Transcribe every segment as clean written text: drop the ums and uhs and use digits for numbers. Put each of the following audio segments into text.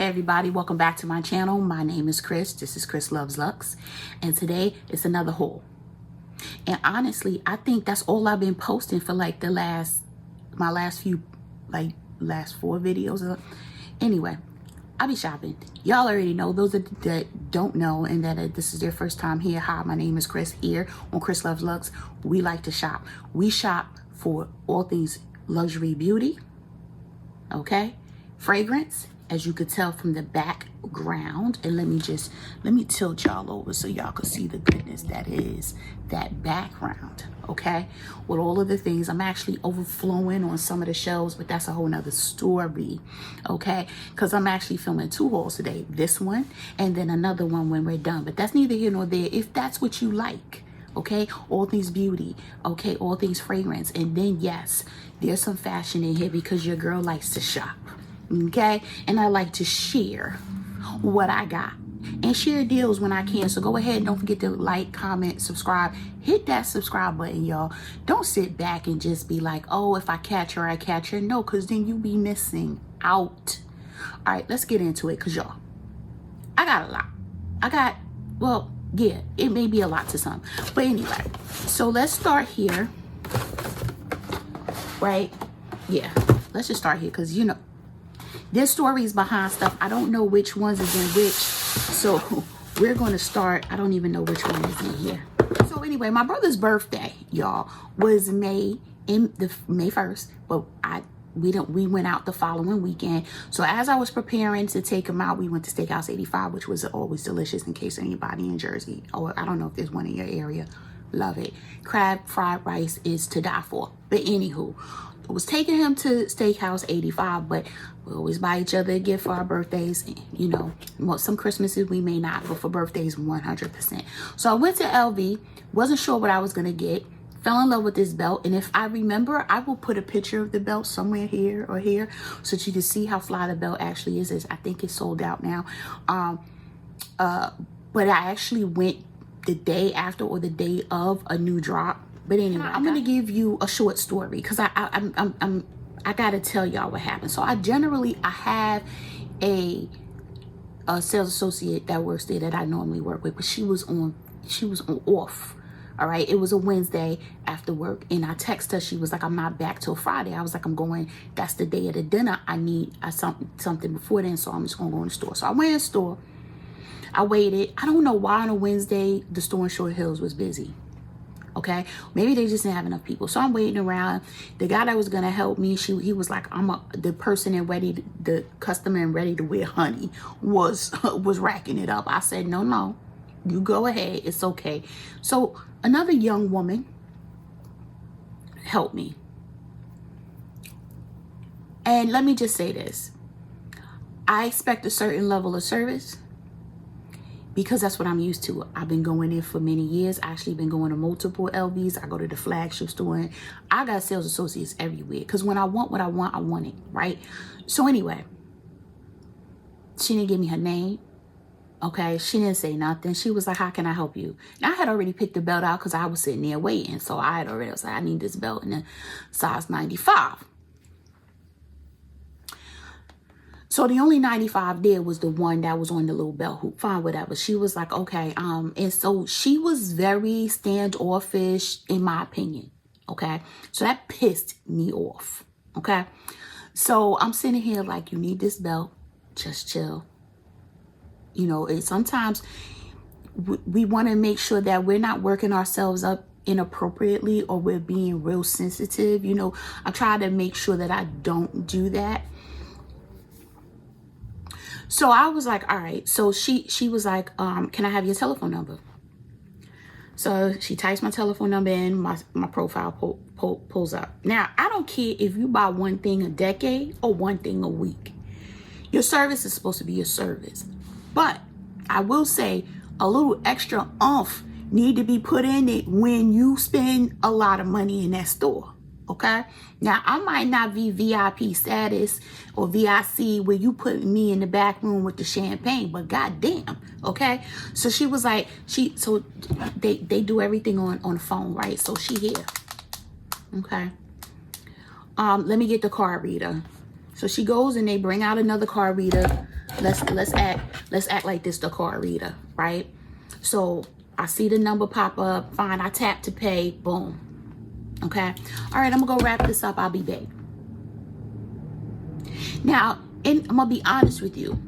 Hey everybody, welcome back to my channel. My name is Chris. This is Chris Loves Lux. And today it's another haul. And honestly, I think that's all I've been posting for like my last 4 videos. Anyway, I be shopping. Y'all already know, those that don't know and that this is their first time here. Hi, my name is Chris. Here on Chris Loves Lux, we like to shop. We shop for all things luxury beauty, okay? Fragrance, as you could tell from the background. And let me tilt y'all over so y'all can see the goodness that is that background, okay? With all of the things, I'm actually overflowing on some of the shelves, but that's a whole nother story, okay? Because I'm actually filming 2 hauls today. This one and then another one when we're done. But that's neither here nor there. If that's what you like, okay? All things beauty, okay? All things fragrance. And then yes, there's some fashion in here because your girl likes to shop. Okay, and I like to share what I got and share deals when I can. So go ahead and don't forget to like, comment, subscribe. Hit that subscribe button, y'all. Don't sit back and just be like, oh, if I catch her, I catch her. No, because then you be missing out. All right, let's get into it, because y'all, I got a lot. Well, yeah, it may be a lot to some, but anyway, so let's start here, right? Yeah, let's just start here, because you know there's stories behind stuff. I don't know which ones is in which. So we're going to start. I don't even know which one is in here. So anyway, my brother's birthday, y'all, was May 1st. But we went out the following weekend. So as I was preparing to take him out, we went to Steakhouse 85, which was always delicious in case anybody in Jersey, or I don't know if there's one in your area. Love it. Crab fried rice is to die for. But anywho, I was taking him to Steakhouse 85, but we always buy each other a gift for our birthdays. You know, well, some Christmases we may not, but for birthdays, 100%. So I went to LV, wasn't sure what I was going to get, fell in love with this belt. And if I remember, I will put a picture of the belt somewhere here or here so that you can see how fly the belt actually is. I think it's sold out now. But I actually went the day after or the day of a new drop. But anyway, I'm gonna give you a short story because I gotta tell y'all what happened. So I have a sales associate that works there that I normally work with, but she was on off. All right, it was a Wednesday after work, and I texted her. She was like, "I'm not back till Friday." I was like, "I'm going. That's the day of the dinner. I need something before then, so I'm just gonna go in the store." So I went in the store. I waited. I don't know why on a Wednesday the store in Short Hills was busy. Okay, maybe they just didn't have enough people. So I'm waiting around. The guy that was gonna help me, he was like, the person and the customer and ready to wear honey was racking it up. I said, no, you go ahead, it's okay. So another young woman helped me. And let me just say this. I expect a certain level of service, because that's what I'm used to. I've been going in for many years. I actually been going to multiple LVs. I go to the flagship store, and I got sales associates everywhere. Because when I want what I want it, right? So anyway, she didn't give me her name. Okay, she didn't say nothing. She was like, "How can I help you?" Now I had already picked the belt out because I was sitting there waiting. So I was like, "I need this belt in a size 95." So the only 95 there was the one that was on the little belt hoop. Fine, whatever. She was like, okay. And so she was very standoffish, in my opinion. Okay. So that pissed me off. Okay. So I'm sitting here like, you need this belt. Just chill. You know, sometimes we want to make sure that we're not working ourselves up inappropriately, or we're being real sensitive. You know, I try to make sure that I don't do that. So I was like, all right. So she was like, can I have your telephone number? So she types my telephone number in, my profile pulls up. Now, I don't care if you buy one thing a decade or one thing a week. Your service is supposed to be your service. But I will say a little extra oomph need to be put in it when you spend a lot of money in that store. Okay, now I might not be VIP status or VIC where you put me in the back room with the champagne, but goddamn, okay. So she was like, so they do everything on the phone, right? So she here, okay. Let me get the card reader. So she goes and they bring out another card reader. let's act like this the card reader, right? So I see the number pop up, fine, I tap to pay, boom. Okay, all right, I'm gonna go wrap this up. I'll be back. Now, and I'm gonna be honest with you.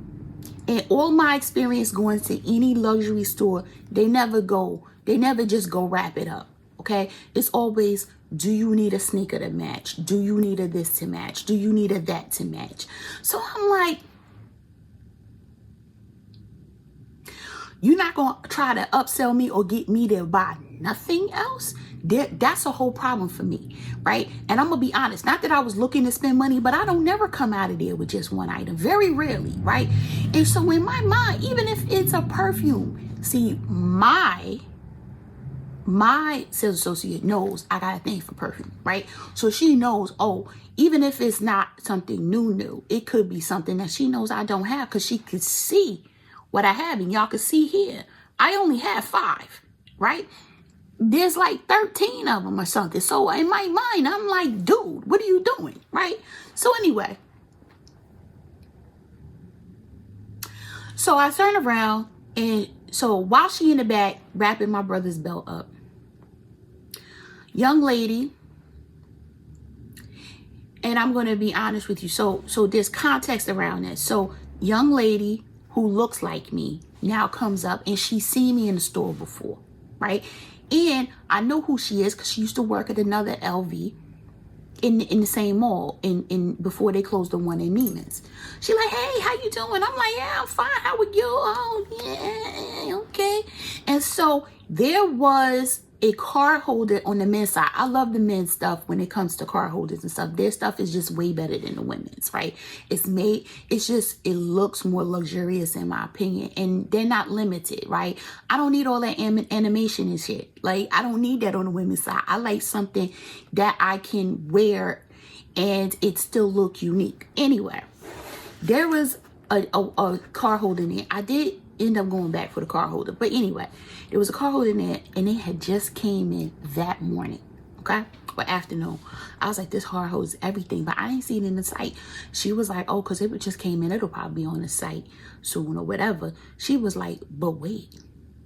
In all my experience going to any luxury store, they never just go wrap it up. Okay, it's always, do you need a sneaker to match? Do you need a this to match? Do you need a that to match? So I'm like, you're not gonna try to upsell me or get me to buy nothing else? That's a whole problem for me, right? And I'm gonna be honest, not that I was looking to spend money, but I don't never come out of there with just one item, very rarely, right? And so in my mind, even if it's a perfume, see, my sales associate knows I got a thing for perfume, right? So she knows, oh, even if it's not something new, it could be something that she knows I don't have, because she could see what I have. And y'all can see here, I only have 5, right? There's like 13 of them or something. So in my mind, I'm like, dude, what are you doing, right? So anyway, so I turn around, and so while she in the back wrapping my brother's belt up, young lady, and I'm going to be honest with you. So there's context around that. So young lady who looks like me now comes up, and she's seen me in the store before, right? And I know who she is because she used to work at another LV in the same mall in before they closed the one in Neiman's. She like, hey, how you doing? I'm like, yeah, I'm fine. How are you? Oh, yeah, okay. And so there was a card holder on the men's side. I love the men's stuff when it comes to card holders and stuff. Their stuff is just way better than the women's, right? It looks more luxurious in my opinion, and they're not limited, right? I don't need all that animation and shit. Like, I don't need that on the women's side. I like something that I can wear and it still look unique. Anyway, there was a card holder in there. I did end up going back for the card holder, but anyway, there was a card holder in there, and it had just came in that morning, okay, or afternoon. I was like, this card holds everything, but I didn't see it in the site. She was like, oh, because it just came in, it'll probably be on the site soon or whatever. She was like, but wait.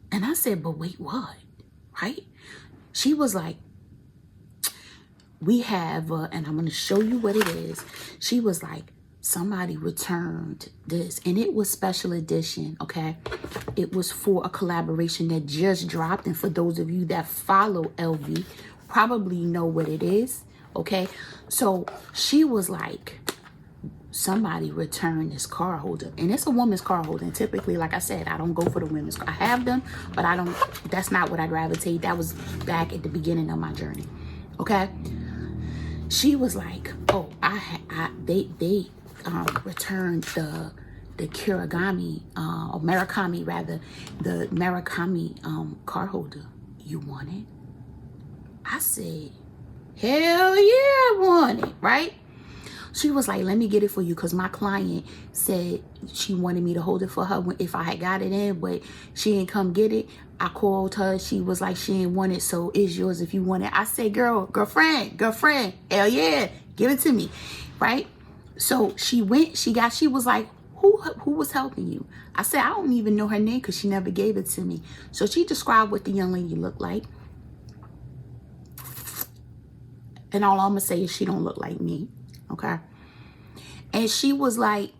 And I said, but wait, what? Right? She was like, we have and I'm going to show you what it is. She was like, somebody returned this, and it was special edition, okay? It was for a collaboration that just dropped, and for those of you that follow LV probably know what it is, okay? So she was like, somebody returned this card holder, and it's a woman's card holder, and typically, like I said, I don't go for the women's. I have them, but I don't, that's not what I gravitate. That was back at the beginning of my journey, okay? She was like, oh, they returned the Kirigami, or Murakami rather, the Murakami card holder. You want it? I said, hell yeah, I want it, right? She was like, let me get it for you, because my client said she wanted me to hold it for her if I had got it in, but she didn't come get it. I called her. She was like, she didn't want it, so it's yours if you want it. I said, girlfriend, hell yeah, give it to me, right? So she went, she was like, who was helping you? I said, I don't even know her name because she never gave it to me. So she described what the young lady looked like. And all I'm going to say is she don't look like me, okay? And she was like,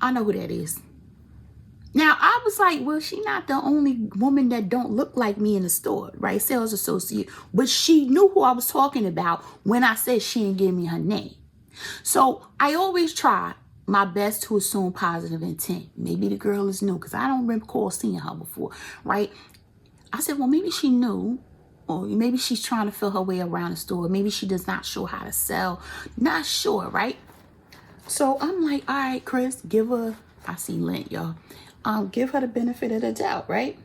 I know who that is. Now, I was like, well, she not the only woman that don't look like me in the store, right? Sales associate. But she knew who I was talking about when I said she didn't give me her name. So I always try my best to assume positive intent. Maybe the girl is new because I don't recall seeing her before, right? I said, well, maybe she knew, or maybe she's trying to feel her way around the store. Maybe she does not show how to sell. Not sure, right? So I'm like, all right, Chris, give her, I see lint, y'all. Give her the benefit of the doubt, right?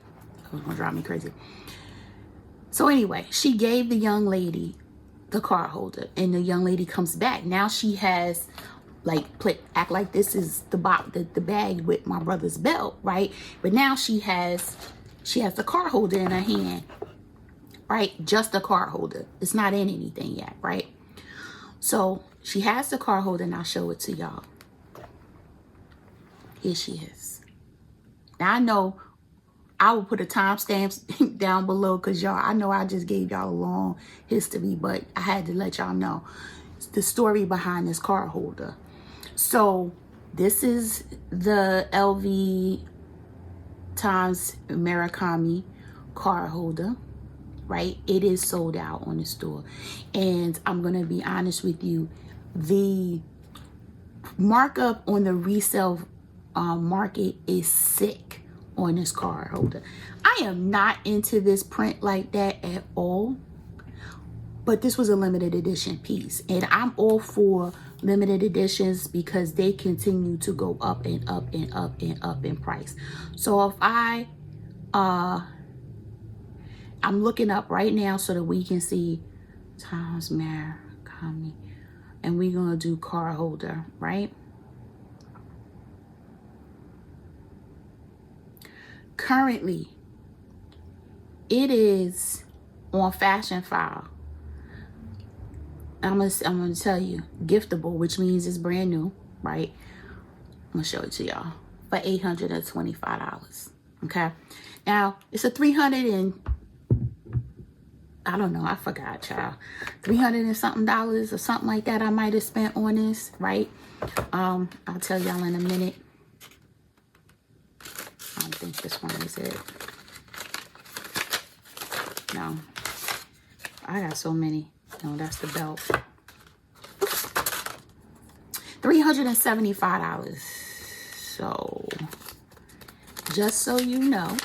That was gonna drive me crazy. So anyway, she gave the young lady the card holder, and the young lady comes back. Now she has like act like this is the bag with my brother's belt, right? But now she has the card holder in her hand, right? Just a card holder. It's not in anything yet, right? So she has the card holder, and I'll show it to y'all. Here she is. Now I know I will put a timestamp down below because y'all, I know I just gave y'all a long history, but I had to let y'all know the story behind this card holder. So this is the LV times Murakami card holder, right? It is sold out on the store. And I'm going to be honest with you, the markup on the resale market is sick on this card holder. I am not into this print like that at all, but this was a limited edition piece, and I'm all for limited editions because they continue to go up and up and up and up in price. So if I'm looking up right now so that we can see times Murakami, and we're gonna do card holder, right? Currently, it is on Fashion File. I'm gonna tell you, giftable, which means it's brand new, right? I'm gonna show it to y'all for $825. Okay, now it's a 300 and I don't know, I forgot, child. $300 and something dollars or something like that I might have spent on this, right? I'll tell y'all in a minute. I don't think this one is it. No, I got so many. No, that's the belt. $375. So, just so you know,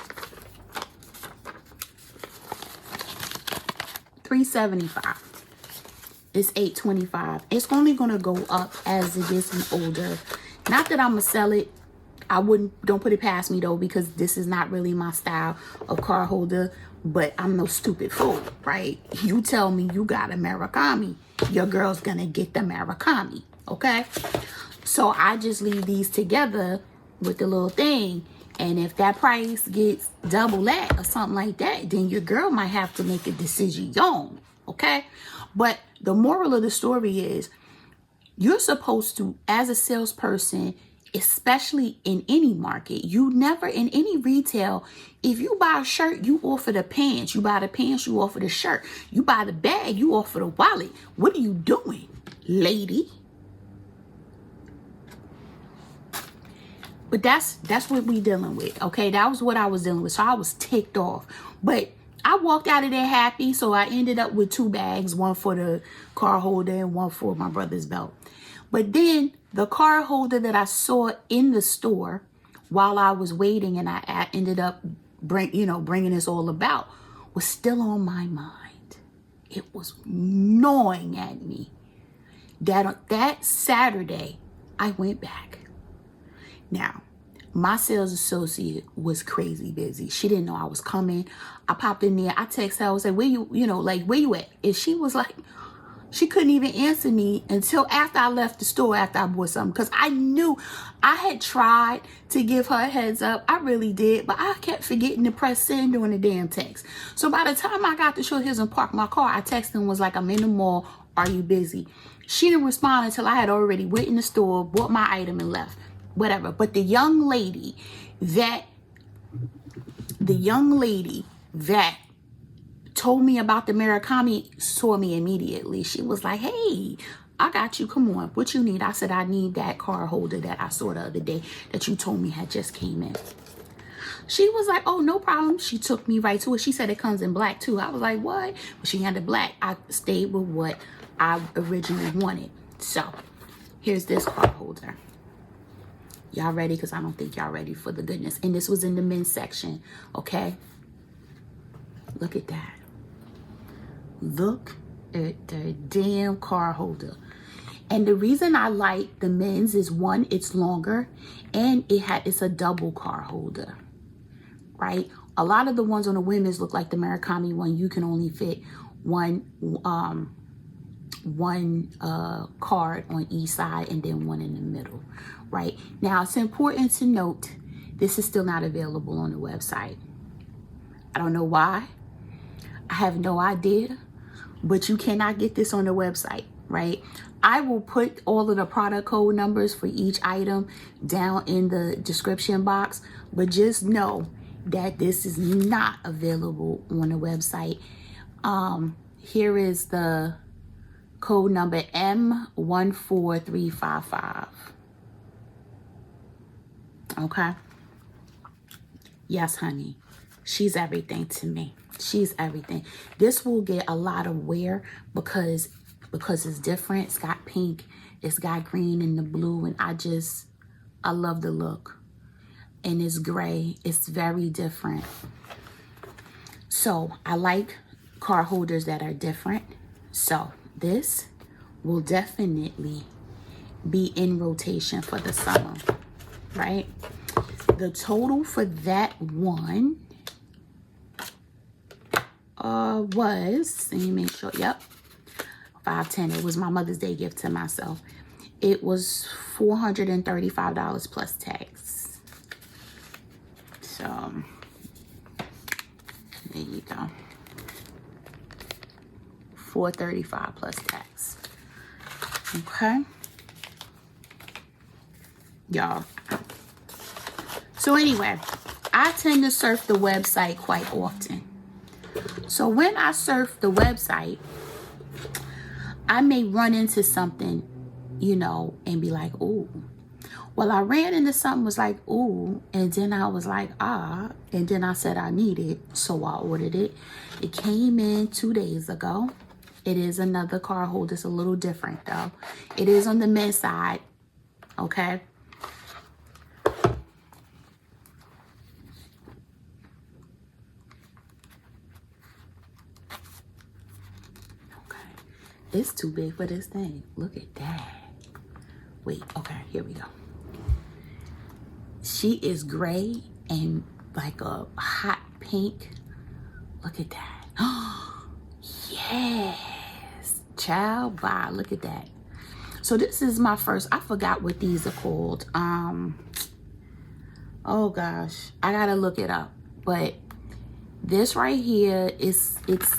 $375. It's $825. It's only gonna go up as it gets older. Not that I'm gonna sell it. Don't put it past me though, because this is not really my style of card holder. But I'm no stupid fool, right? You tell me you got a Murakami, your girl's gonna get the Murakami, okay? So I just leave these together with the little thing, and if that price gets double that or something like that, then your girl might have to make a decision, okay? But the moral of the story is, you're supposed to, as a salesperson, especially in any market, you never, in any retail, if you buy a shirt, you offer the pants. You buy the pants, you offer the shirt. You buy the bag, you offer the wallet. What are you doing, lady? But that's what we dealing with, okay? That was what I was dealing with. So I was ticked off. But I walked out of there happy, so I ended up with 2 bags, one for the card holder and one for my brother's belt. But then the card holder that I saw in the store while I was waiting, and I ended up bringing this all about, was still on my mind. It was gnawing at me. That Saturday, I went back. Now, my sales associate was crazy busy. She didn't know I was coming. I popped in there. I texted her. I was like, where you at? And she was like, she couldn't even answer me until after I left the store, after I bought something. Because I knew I had tried to give her a heads up. I really did. But I kept forgetting to press send on the damn text. So by the time I got to Short Hills and parked my car, I texted and was like, I'm in the mall. Are you busy? She didn't respond until I had already went in the store, bought my item and left. Whatever. But the young lady that told me about the Murakami saw me immediately. She was like, hey, I got you. Come on. What you need? I said, I need that card holder that I saw the other day that you told me had just came in. She was like, oh, no problem. She took me right to it. She said it comes in black too. I was like, what? But she had the black. I stayed with what I originally wanted. So here's this card holder. Y'all ready? Because I don't think y'all ready for the goodness. And this was in the men's section. Okay. Look at that. Look at the damn card holder. And the reason I like the men's is, one, it's longer, and it's a double card holder, right? A lot of the ones on the women's look like the Murakami one. You can only fit one card on each side and then one in the middle, right? Now, it's important to note, this is still not available on the website. I don't know why. I have no idea. But you cannot get this on the website, right? I will put all of the product code numbers for each item down in the description box, but just know that this is not available on the website. Here is the code number M14355. Okay. Yes, honey. She's everything to me. She's everything. This will get a lot of wear because it's different. It's got pink, it's got green and the blue, and I love the look. And it's gray. It's very different. So I like card holders that are different. So this will definitely be in rotation for the summer, right? The total for that one was, let me make sure, yep, $510. It was my Mother's Day gift to myself. It was $435 plus tax. So there you go. $435 plus tax. Okay, y'all. So anyway, I tend to surf the website quite often. So when I surf the website, I may run into something, you know, and be like, ooh. Well, I ran into something, was like, ooh, and then I was like, ah, and then I said I need it, so I ordered it. It came in 2 days ago. It is another card holder. It's a little different, though. It is on the men's side, okay? It's too big for this thing. Look at that. Wait, okay, here we go. She is gray and like a hot pink. Look at that. Oh, yes. Child, bye. Look at that. So this is my first, I forgot what these are called. Oh gosh, I gotta look it up. But this right here is, it's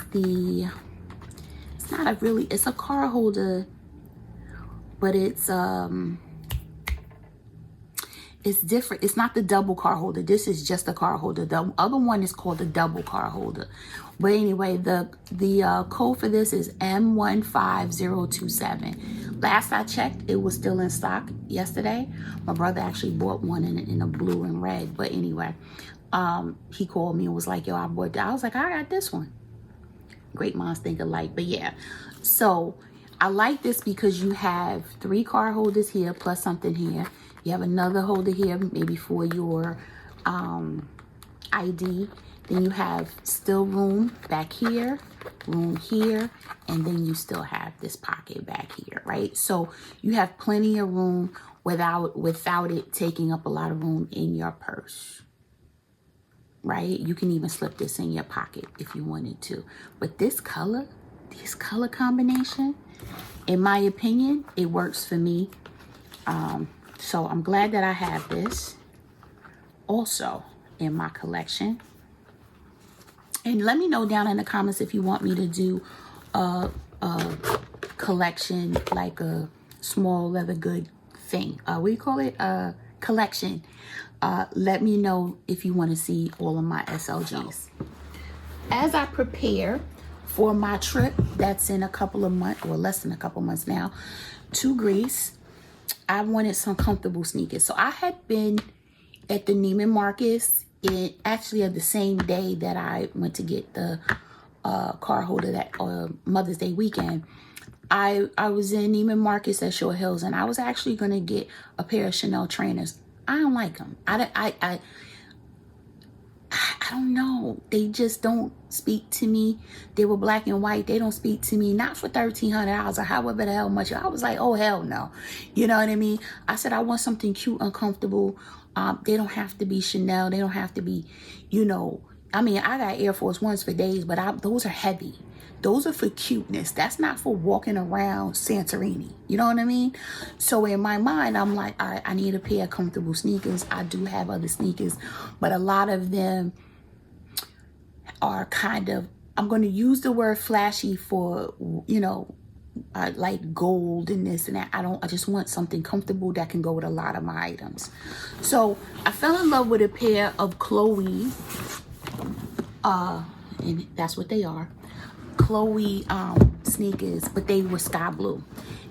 not a really, it's a card holder, but it's different. It's not the double card holder. This is just a card holder. The other one is called the double card holder. But anyway, the code for this is M15027. Last I checked, it was still in stock yesterday. My brother actually bought one in a blue and red. But anyway, he called me and was like, yo, I bought that. I was like, I got this one. Great minds think alike. But yeah, so I like this because you have 3 card holders here plus something here. You have another holder here, maybe for your ID. Then you have still room back here, room here, and then you still have this pocket back here, right? So you have plenty of room without it taking up a lot of room in your purse. Right? You can even slip this in your pocket if you wanted to. But this color combination, in my opinion, it works for me. So I'm glad that I have this also in my collection. And let me know down in the comments if you want me to do a collection, like a small leather good thing. What do you call it? Collection. Let me know if you want to see all of my SLGs. As I prepare for my trip, that's in a couple of months, or less than a couple months now, to Greece, I wanted some comfortable sneakers. So I had been at the Neiman Marcus actually the same day that I went to get the card holder that Mother's Day weekend. I was in Neiman Marcus at Short Hills, and I was actually going to get a pair of Chanel trainers. I don't like them. I don't know. They just don't speak to me. They were black and white. They don't speak to me. Not for $1,300 or however the hell much. I was like, oh, hell no. You know what I mean? I said, I want something cute and comfortable. They don't have to be Chanel. They don't have to be, you know. I mean, I got Air Force Ones for days, but those are heavy. Those are for cuteness. That's not for walking around Santorini. You know what I mean? So in my mind, I'm like, all right, I need a pair of comfortable sneakers. I do have other sneakers, but a lot of them are kind of, I'm going to use the word flashy for, you know, like gold and this and that. I just want something comfortable that can go with a lot of my items. So I fell in love with a pair of Chloe, and that's what they are, Chloe sneakers, but they were sky blue.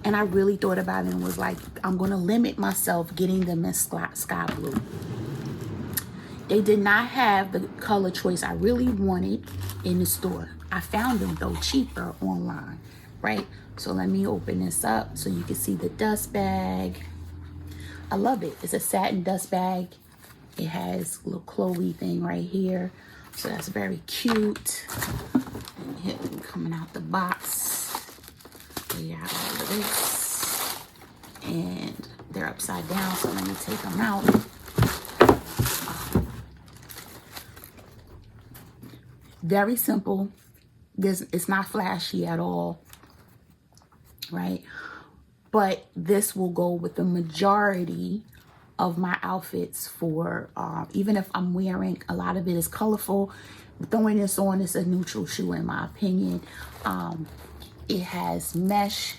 And I really thought about it and was like, I'm gonna limit myself getting them in sky blue. They did not have the color choice I really wanted in the store. I found them though cheaper online, right? So let me open this up so you can see the dust bag. I love it. It's a satin dust bag. It has a little Chloe thing right here. So that's very cute. And here, coming out the box. We got all of this. And they're upside down, so let me take them out. Very simple. It's not flashy at all, right? But this will go with the majority of my outfits for, even if I'm wearing, a lot of it is colorful. Throwing this on is a neutral shoe in my opinion. It has mesh,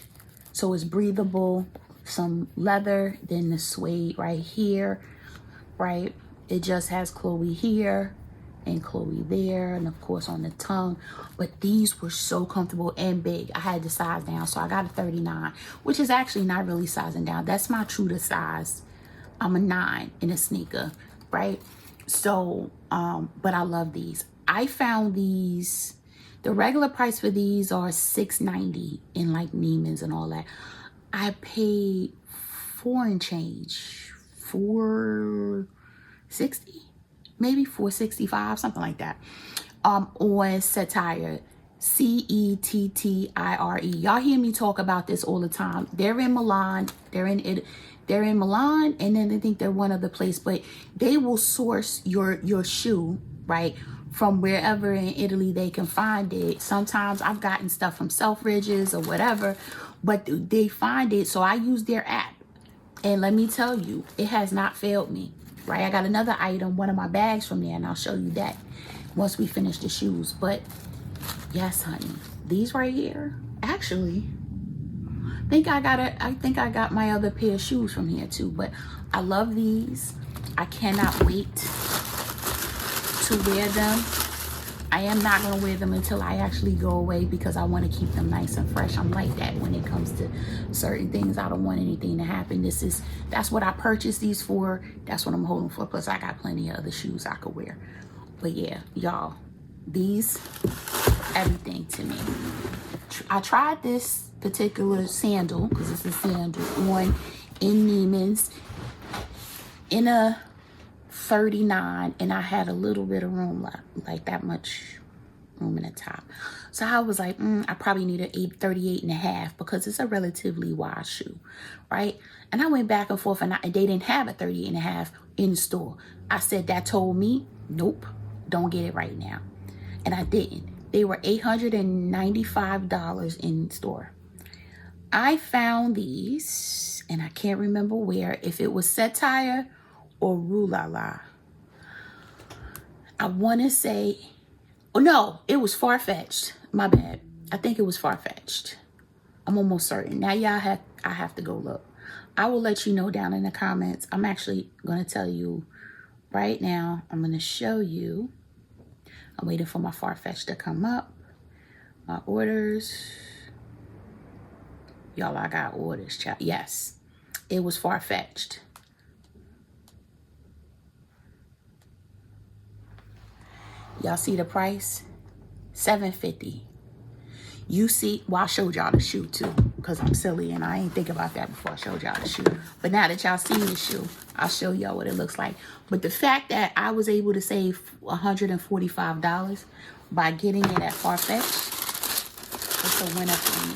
so it's breathable, some leather, then the suede right here, right? It just has Chloe here and Chloe there, and of course on the tongue. But these were so comfortable and big. I had to size down, so I got a 39, which is actually not really sizing down. That's my true to size. I'm a 9 in a sneaker, right? So but I love these. I found these, the regular price for these are $6.90 in like Neiman's and all that. I paid $4 and change, $4.60, maybe $4.65, something like that. On Cettire, Cettire. Y'all hear me talk about this all the time. They're in Milan. They're in Milan, and then I think they're one other place, but they will source your shoe, right, from wherever in Italy they can find it. Sometimes I've gotten stuff from Selfridges or whatever, but they find it, so I use their app. And let me tell you, it has not failed me, right? I got another item, one of my bags from there, and I'll show you that once we finish the shoes. But yes, honey, these right here, actually, I think I got my other pair of shoes from here too. But I love these. I cannot wait to wear them. I am not going to wear them until I actually go away because I want to keep them nice and fresh. I'm like that when it comes to certain things. I don't want anything to happen. That's what I purchased these for. That's what I'm holding for. Plus I got plenty of other shoes I could wear. But yeah, y'all, these, everything to me. I tried this particular sandal, because it's a sandal, on in Neiman's in a 39, and I had a little bit of room left, like that much room in the top. So I was like, I probably need a 38.5 because it's a relatively wide shoe, right? And I went back and forth, and they didn't have a 38.5 in the store. I said, that told me, nope, don't get it right now. And I didn't. They were $895 in store. I found these, and I can't remember where, if it was Cettire or Rulala. I want to say, oh no, it was Farfetched. My bad. I think it was Farfetched. I'm almost certain. Now I have to go look. I will let you know down in the comments. I'm actually going to tell you right now. I'm going to show you. I'm waiting for my Farfetch to come up. My orders. Y'all, I got orders, child. Yes, it was Farfetched. Y'all see the price? $7.50. You see, well, I showed y'all the shoe too, because I'm silly and I ain't think about that before I showed y'all the shoe. But now that y'all see the shoe, I'll show y'all what it looks like. But the fact that I was able to save $145 by getting it at Farfetch, it's a winner for me.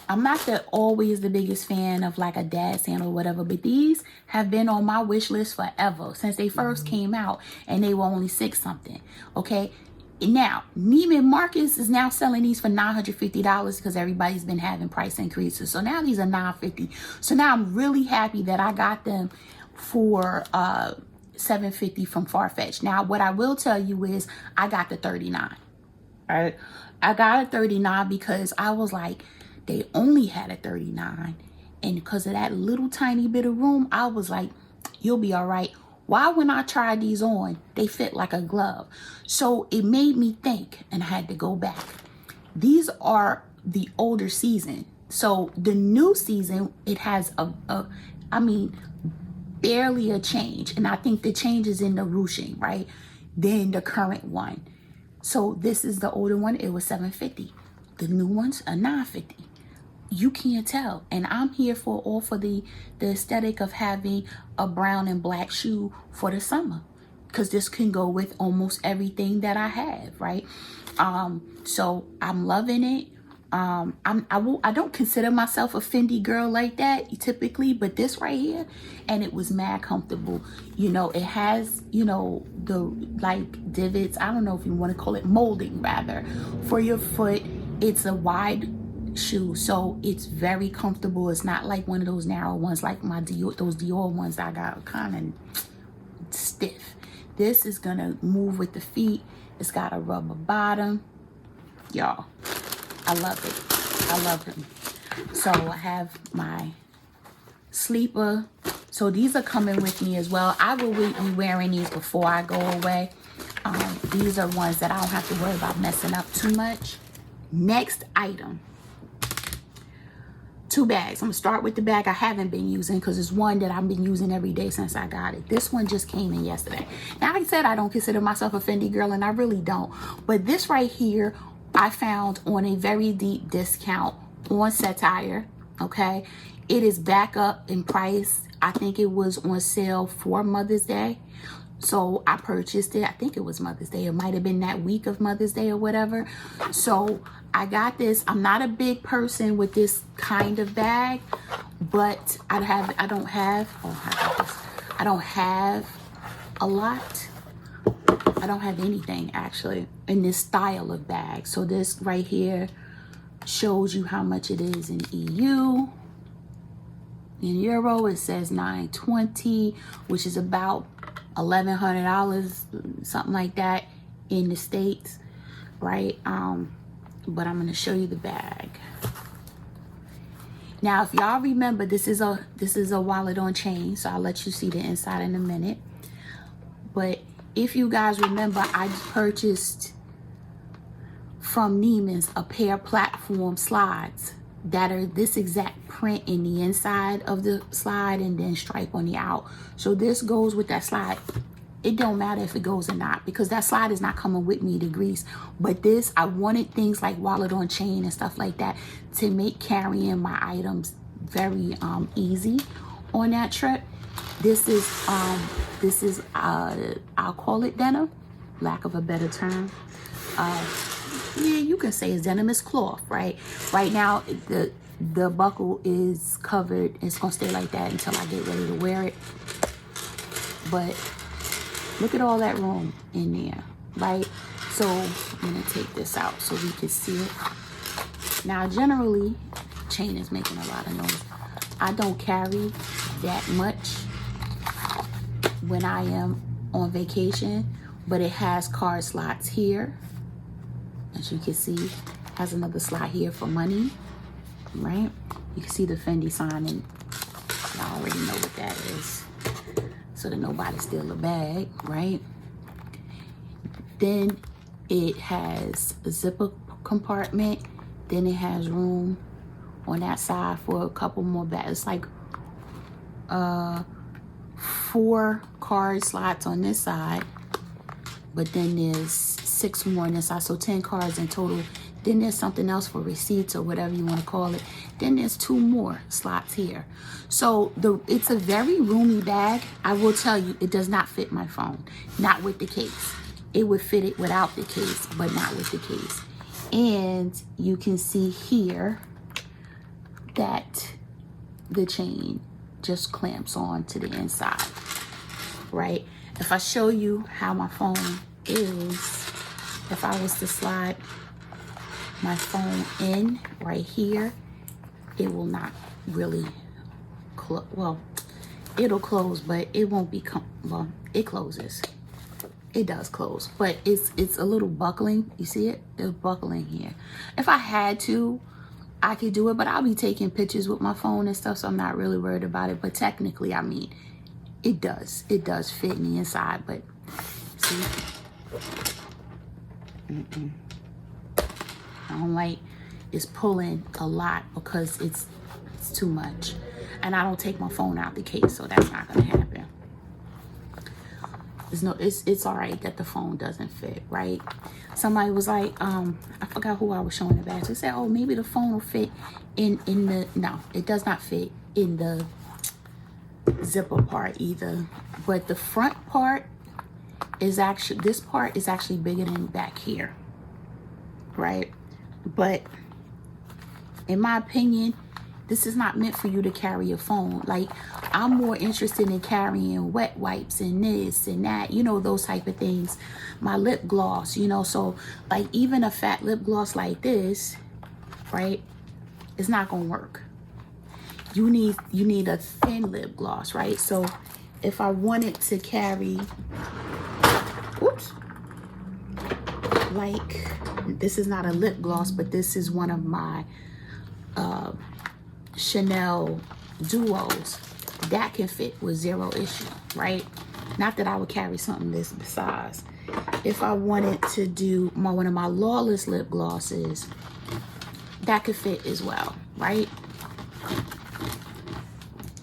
I'm not always the biggest fan of like a dad sandal or whatever, but these have been on my wish list forever since they first came out, and they were only $6 something. Okay, now Neiman Marcus is now selling these for $950 because everybody's been having price increases. So now these are $950. So now I'm really happy that I got them for $750 from Farfetch. Now, what I will tell you is I got the 39. All right, I got a 39 because I was like, they only had a 39, and because of that little tiny bit of room, I was like, you'll be all right. Why, when I tried these on, they fit like a glove? So it made me think, and I had to go back. These are the older season. So the new season, it has I mean, barely a change. And I think the change is in the ruching, right? Than the current one. So this is the older one. It was $750. The new ones are $950. You can't tell. And I'm here for the aesthetic of having a brown and black shoe for the summer, because this can go with almost everything that I have, right? So I'm loving it. I don't consider myself a Fendi girl like that typically, but this right here, and it was mad comfortable. You know, it has, you know, the like divots, I don't know if you want to call it molding rather, for your foot. It's a wide shoe, so it's very comfortable. It's not like one of those narrow ones like my those Dior ones that I got kind of stiff. This is gonna move with the feet. It's got a rubber bottom. Y'all, I love it. I love them. So I have my sleeper. So these are coming with me as well. I will be wearing these before I go away. These are ones that I don't have to worry about messing up too much. Next item. 2 bags. I'm gonna start with the bag I haven't been using, because it's one that I've been using every day since I got it. This one just came in yesterday. Now, like I said, I don't consider myself a Fendi girl, and I really don't. But this right here, I found on a very deep discount on Satire. Okay, it is back up in price. I think it was on sale for Mother's Day. So I purchased it. I think it was Mother's Day. It might have been that week of Mother's Day or whatever. So I got this. I'm not a big person with this kind of bag, but I don't have a lot. I don't have anything actually in this style of bag. So this right here shows you how much it is in EU. In euro, it says 920, which is about $1,100, something like that in the States, right? But I'm going to show you the bag. Now, if y'all remember, this is a wallet on chain, so I'll let you see the inside in a minute. But if you guys remember, I purchased from Neiman's a pair of platform slides that are this exact print in the inside of the slide and then stripe on the out. So this goes with that slide. It don't matter if it goes or not, because that slide is not coming with me to Greece. But this, I wanted things like wallet on chain and stuff like that to make carrying my items very easy on that trip. This is I'll call it denim, lack of a better term. Yeah, you can say it's denim. It's cloth, right? Right now, the buckle is covered. It's gonna stay like that until I get ready to wear it. But look at all that room in there, right? So I'm gonna take this out so we can see it. Now, generally, chain is making a lot of noise. I don't carry that much when I am on vacation, but it has card slots here. As you can see, has another slot here for money, right? You can see the Fendi sign, and y'all already know what that is, so that nobody steal the bag, right? Then it has a zipper compartment. Then it has room on that side for a couple more bags. It's like 4 card slots on this side, but then there's 6 more on this side, so 10 cards in total. Then there's something else for receipts or whatever you want to call it. Then there's 2 more slots here. So it's a very roomy bag. I will tell you, it does not fit my phone, not with the case. It would fit it without the case, but not with the case. And you can see here that the chain just clamps on to the inside, right? If I show you how my phone is, if I was to slide my phone in right here, it will not really, well, it'll close, but it won't become, well, it closes. It does close, but it's a little buckling. You see it? It's buckling here. If I had to, I could do it, but I'll be taking pictures with my phone and stuff, so I'm not really worried about it. But technically, I mean, it does fit me inside, but see? I don't like it's pulling a lot because it's too much. And I don't take my phone out the case, so that's not gonna happen. It's all right that the phone doesn't fit, right? Somebody was like, I forgot who I was showing the bags. They said, oh, maybe the phone will fit in the, no, it does not fit in the zipper part either. But the front part is actually, this part is actually bigger than back here, right? But in my opinion, this is not meant for you to carry your phone. Like, I'm more interested in carrying wet wipes and this and that, you know, those type of things. My lip gloss, you know, so like even a fat lip gloss like this, right, it's not gonna work. You need a thin lip gloss, right? So if I wanted to carry, oops, like, this is not a lip gloss, but this is one of my Chanel duos that can fit with zero issue, right? Not that I would carry something this size. If I wanted to do one of my Lawless lip glosses, that could fit as well, right?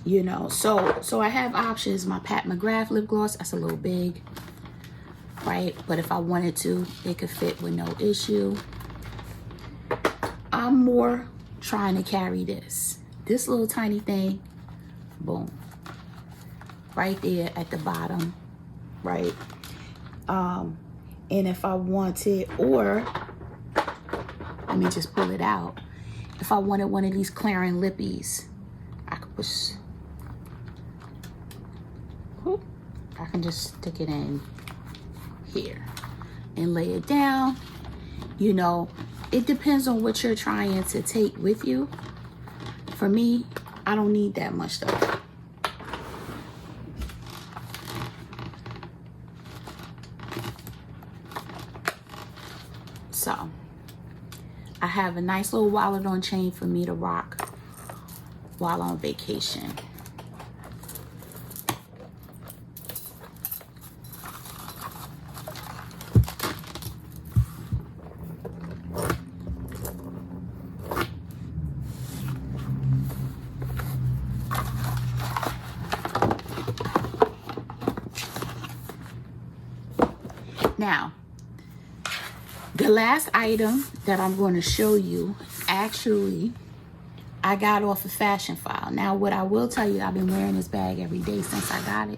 You know, so I have options. My Pat McGrath lip gloss, that's a little big, right? But if I wanted to, it could fit with no issue. I'm more trying to carry this little tiny thing, boom, right there at the bottom, right? And if I wanted, or let me just pull it out. If I wanted one of these clearing lippies, I could push, whoop, I can just stick it in here and lay it down. You know, it depends on what you're trying to take with you. For me, I don't need that much stuff. So, I have a nice little wallet on chain for me to rock while on vacation. Now, the last item that I'm going to show you, actually, I got off of Fashion File. Now, what I will tell you, I've been wearing this bag every day since I got it.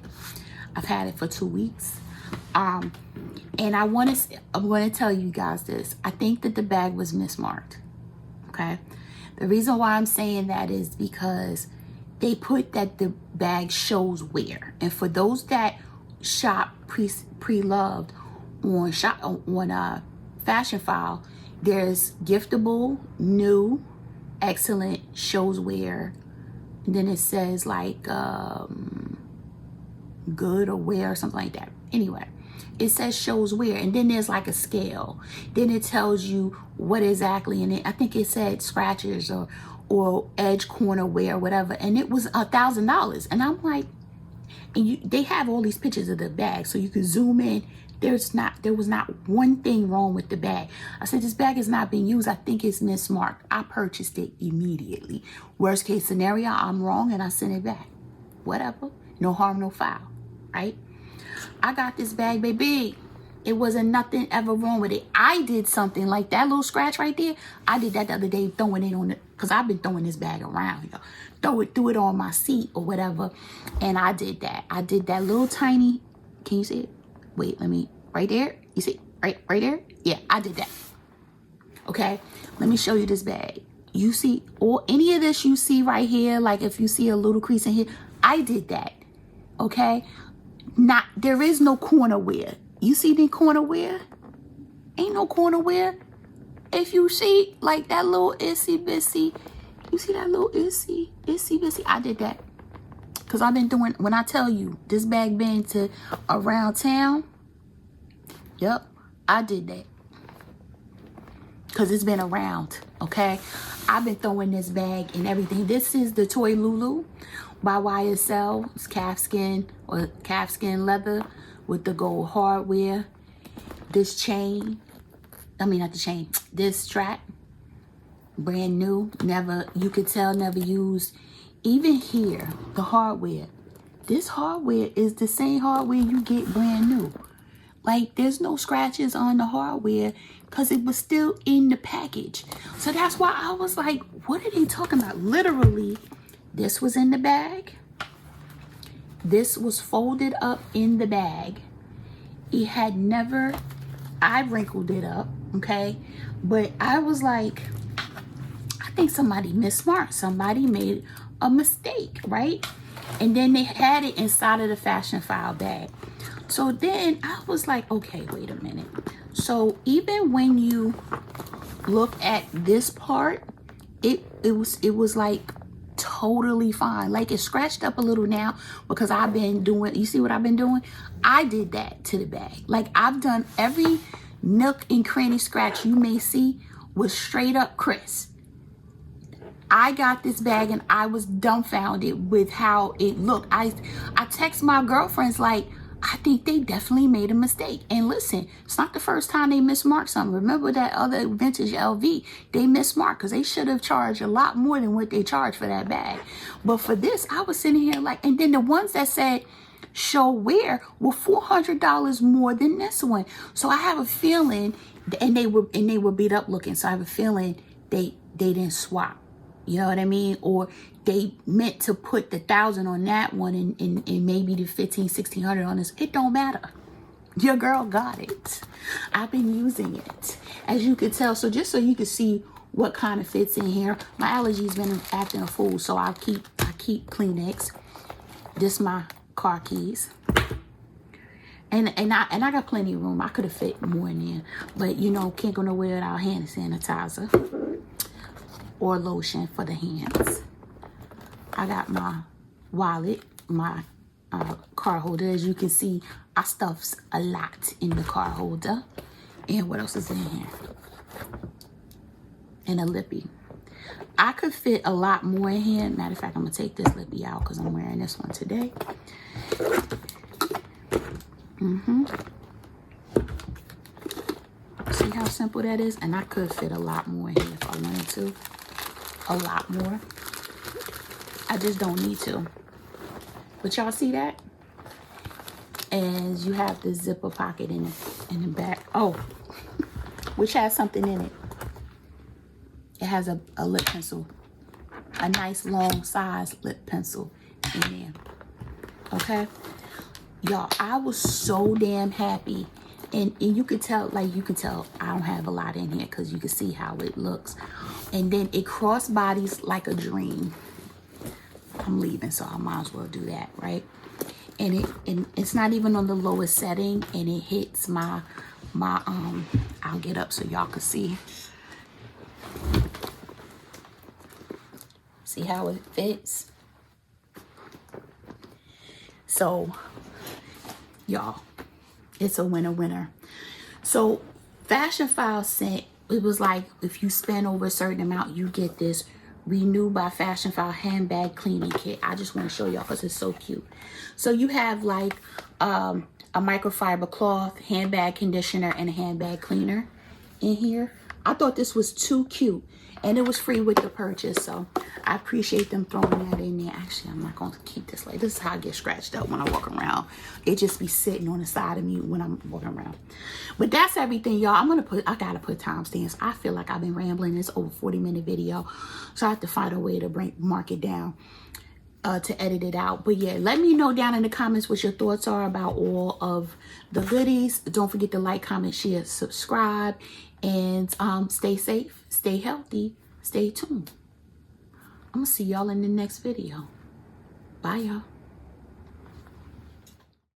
I've had it for 2 weeks. And I'm going to tell you guys this. I think that the bag was mismarked, okay? The reason why I'm saying that is because they put that the bag shows wear. And for those that shop pre-loved, on Fashion File, there's giftable, new, excellent, shows wear, and then it says like good or wear or something like that. Anyway, it says shows wear, and then there's like a scale. Then it tells you what exactly, and I think it said scratches or edge corner wear, whatever, and it was $1,000. And I'm like, and they have all these pictures of the bag, so you can zoom in. There was not one thing wrong with the bag. I said, this bag is not being used. I think it's mismarked. I purchased it immediately. Worst case scenario, I'm wrong and I send it back. Whatever. No harm, no foul. Right? I got this bag, baby. It wasn't nothing ever wrong with it. I did something like that little scratch right there. I did that the other day, throwing it on it, because I've been throwing this bag around, y'all. Threw it on my seat or whatever. And I did that. I did that little tiny, can you see it? Wait, let me, right there. You see, right there? Yeah, I did that. Okay, let me show you this bag. You see, or any of this you see right here, like if you see a little crease in here, I did that. Okay, there is no corner wear. You see the corner wear? Ain't no corner wear. If you see like that little itsy bitsy, you see that little itsy bitsy, I did that. Because I've been doing, when I tell you, this bag been to around town. Yep, I did that. Because it's been around, okay? I've been throwing this bag and everything. This is the Toy Lulu by YSL. It's calfskin or calfskin leather with the gold hardware. This chain, I mean not the chain, this strap, brand new. Never, you could tell, never used. Even here, the hardware. This hardware is the same hardware you get brand new. Like, there's no scratches on the hardware because it was still in the package. So that's why I was like, what are they talking about? Literally, this was in the bag. This was folded up in the bag. It had never, I wrinkled it up, okay? But I was like, I think somebody missed smart. Somebody made a mistake, right? And then they had it inside of the fashion file bag. So then I was like, okay, wait a minute. So even when you look at this part, it was like totally fine. Like, it's scratched up a little now because I've been doing, you see what I've been doing? I did that to the bag. Like, I've done every nook and cranny scratch you may see was straight up Chris. I got this bag and I was dumbfounded with how it looked. I text my girlfriends like, I think they definitely made a mistake. And listen, it's not the first time they mismarked something. Remember that other vintage LV? They mismarked because they should have charged a lot more than what they charged for that bag. But for this, I was sitting here like, and then the ones that said show wear were $400 more than this one. So I have a feeling, and they were beat up looking. So I have a feeling they didn't swap. You know what I mean? Or they meant to put the 1,000 on that one and maybe the 1,500, 1,600 on this. It don't matter. Your girl got it. I've been using it, as you could tell. So just so you can see what kind of fits in here. My allergies been acting a fool, so I keep Kleenex. This my car keys. And I got plenty of room. I could have fit more in there, but you know, can't go nowhere without hand sanitizer or lotion for the hands. I got my wallet, my car holder. As you can see, I stuffs a lot in the car holder. And what else is in here? And a lippy. I could fit a lot more in here. Matter of fact, I'm gonna take this lippy out because I'm wearing this one today. See how simple that is? And I could fit a lot more in here if I wanted to. A lot more. I just don't need to. But y'all see that? And you have the zipper pocket in the back. Oh, which has something in it. It has a lip pencil. A nice long size lip pencil in there. Okay? Y'all, I was so damn happy. And you could tell, like, you could tell I don't have a lot in here because you can see how it looks. And then it cross bodies like a dream. I'm leaving, so I might as well do that, right? And it's not even on the lowest setting, and it hits my I'll get up so y'all can see. See how it fits? So, y'all, it's a winner. So, Fashion File sent, it was like, if you spend over a certain amount, you get this Renew by Fashion File handbag cleaning kit. I just want to show y'all because it's so cute. So you have like a microfiber cloth, handbag conditioner, and a handbag cleaner in here. I thought this was too cute, and it was free with the purchase, so I appreciate them throwing that in there. Actually, I'm not going to keep this. Like, this is how I get scratched up when I walk around. It just be sitting on the side of me when I'm walking around. But that's everything, y'all. I gotta put timestamps. I feel like I've been rambling. This over 40-minute video, so I have to find a way to mark it down to edit it out. But yeah, let me know down in the comments what your thoughts are about all of the goodies. Don't forget to like, comment, share, subscribe, and stay safe, stay healthy, stay tuned. I'm gonna see y'all in the next video. Bye, y'all.